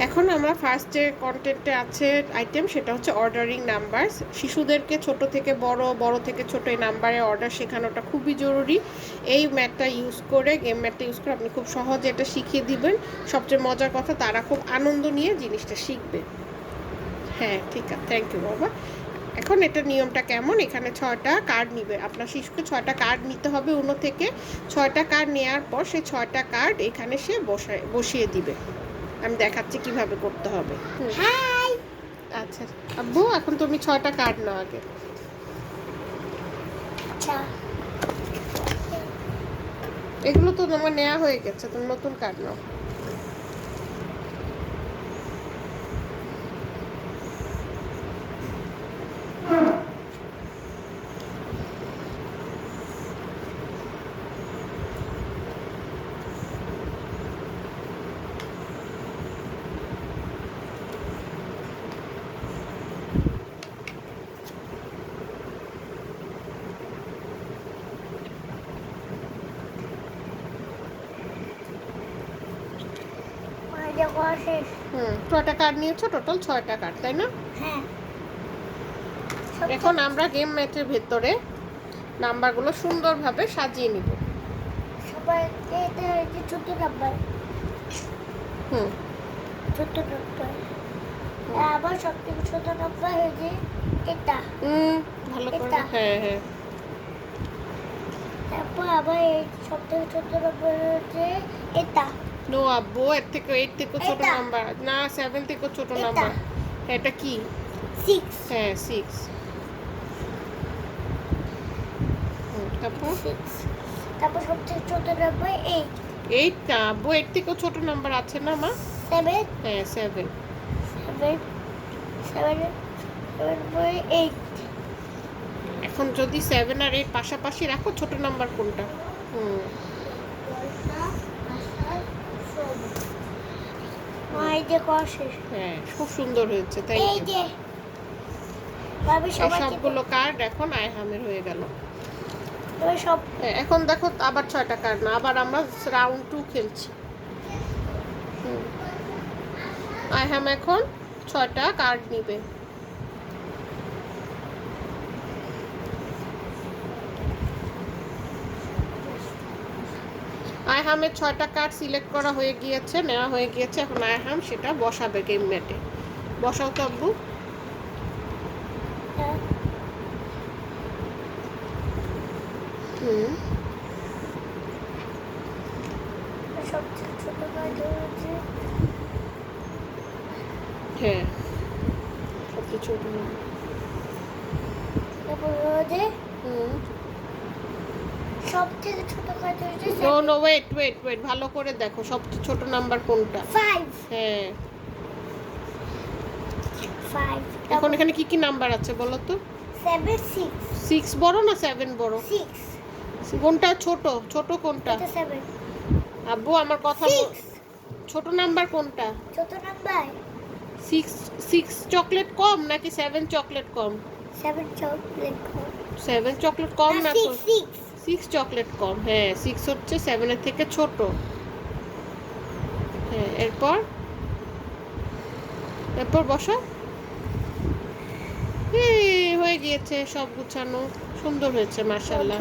এখন আমরা ফার্স্ট যে কন্টেন্টে আছে আইটেম সেটা হচ্ছে অর্ডারিং নাম্বার। শিশুদেরকে ছোট থেকে বড়, বড় থেকে ছোট এই নাম্বারে অর্ডার শেখানোটা খুবই জরুরি। এই ম্যাথটা ইউজ করে, গেম ম্যাথটা ইউজ করে আপনি খুব সহজে এটা শিখিয়ে দিবেন। সবচেয়ে মজার কথা, তারা খুব আনন্দ নিয়ে জিনিসটা শিখবে। হ্যাঁ, ঠিক আছে, থ্যাংক ইউ বাবা। এখন এটা নিয়মটা কেমন, এখানে 6টা কার্ড নিবে আপনার শিশুকে। 6টা কার্ড নিতে হবে উনো থেকে। 6টা কার্ড নেওয়ার পর সেই 6টা কার্ড এখানে সে বসিয়ে দিবে। আমি দেখাচ্ছি কিভাবে করতে হবে। হাই। আচ্ছা আব্বু, এখন তুমি 6টা কার্ড নাও আগে। আচ্ছা, এগুলো তো তোমার নেওয়া হয়ে গেছে, তুমি নতুন কার্ড নাও। মজা করা শেষ। 6টা কার্ড নিয়েছো, টোটাল 6টা কার্ড, তাই না? হ্যাঁ। এখন আমরা গেম ম্যাথের ভেতরে নাম্বারগুলো সুন্দরভাবে সাজিয়ে নিব। সবাই এটা হচ্ছে ছোট নাম্বার। হুম ছোট নাম্বার। আবার সবথেকে ছোট নাম্বার হচ্ছে এটা। ভালো করে, এটা। হ্যাঁ হ্যাঁ। তারপর আবার এই সবথেকে ছোট নাম্বার হচ্ছে এটা। নো আব্বু, এর থেকে 8 থেকে ছোট এটা। নাম্বার না, 7 থেকে ছোট এটা। নাম্বার। এটা কি? 6। হ্যাঁ 6। তারপর 6। তারপর সবথেকে ছোট নাম্বার 8। 8 না আব্বু, 8 থেকেও ছোট নাম্বার আছে না মা? 7। হ্যাঁ 7। 7 7 8। এখন যদি 7 আর 8 পাশাপাশি রাখো, ছোট নাম্বার কোনটা? এই যে করা শেষ। হ্যাঁ, খুব সুন্দর হয়েছে, তাই এই যে ভাবি সবাই সবগুলো কার্ড এখন আইহামের হয়ে গেল। এবার সব এখন দেখো আবার 6টা কার্ড না, আবার আমরা রাউন্ড 2 খেলছি। আইহাম এখন 6টা কার্ড নিবে। আইহামের 6টা কার্ড সিলেক্ট করা হয়ে গিয়েছে, নেওয়া হয়ে গিয়েছে। এখন আইহাম সেটা বসাবে গেম ম্যাটে। বসাও তো আব্বু। সবচেয়ে ছোট কাজ হচ্ছে হ্যাঁ, সবচেয়ে ছোট নাম্বার। তারপর হচ্ছে সবথেকে ছোট কাজ হচ্ছে no no, wait wait wait, ভালো করে দেখো সবচেয়ে ছোট নাম্বার কোনটা। 5। হ্যাঁ, 5। এখন এখানে কি কি নাম্বার আছে বলো তো? 7 6। 6 বড় না 7 বড়? 6। কোনটা ছোট? ছোট কোনটা? এটা 7। আব্বু আমার কথা 6। ছোট নাম্বার কোনটা? ছোট নাম্বার 6। 6 চকলেট কম নাকি 7 চকলেট কম? 7 চকলেট কম। 7 চকলেট কম না তো? 6 6 চকলেট কম। হ্যাঁ, 6 হচ্ছে 7 এর থেকে ছোট। হ্যাঁ, এরপর বসো। হয়ে গিয়েছে, সব গুছানো, সুন্দর হয়েছে মাশাআল্লাহ।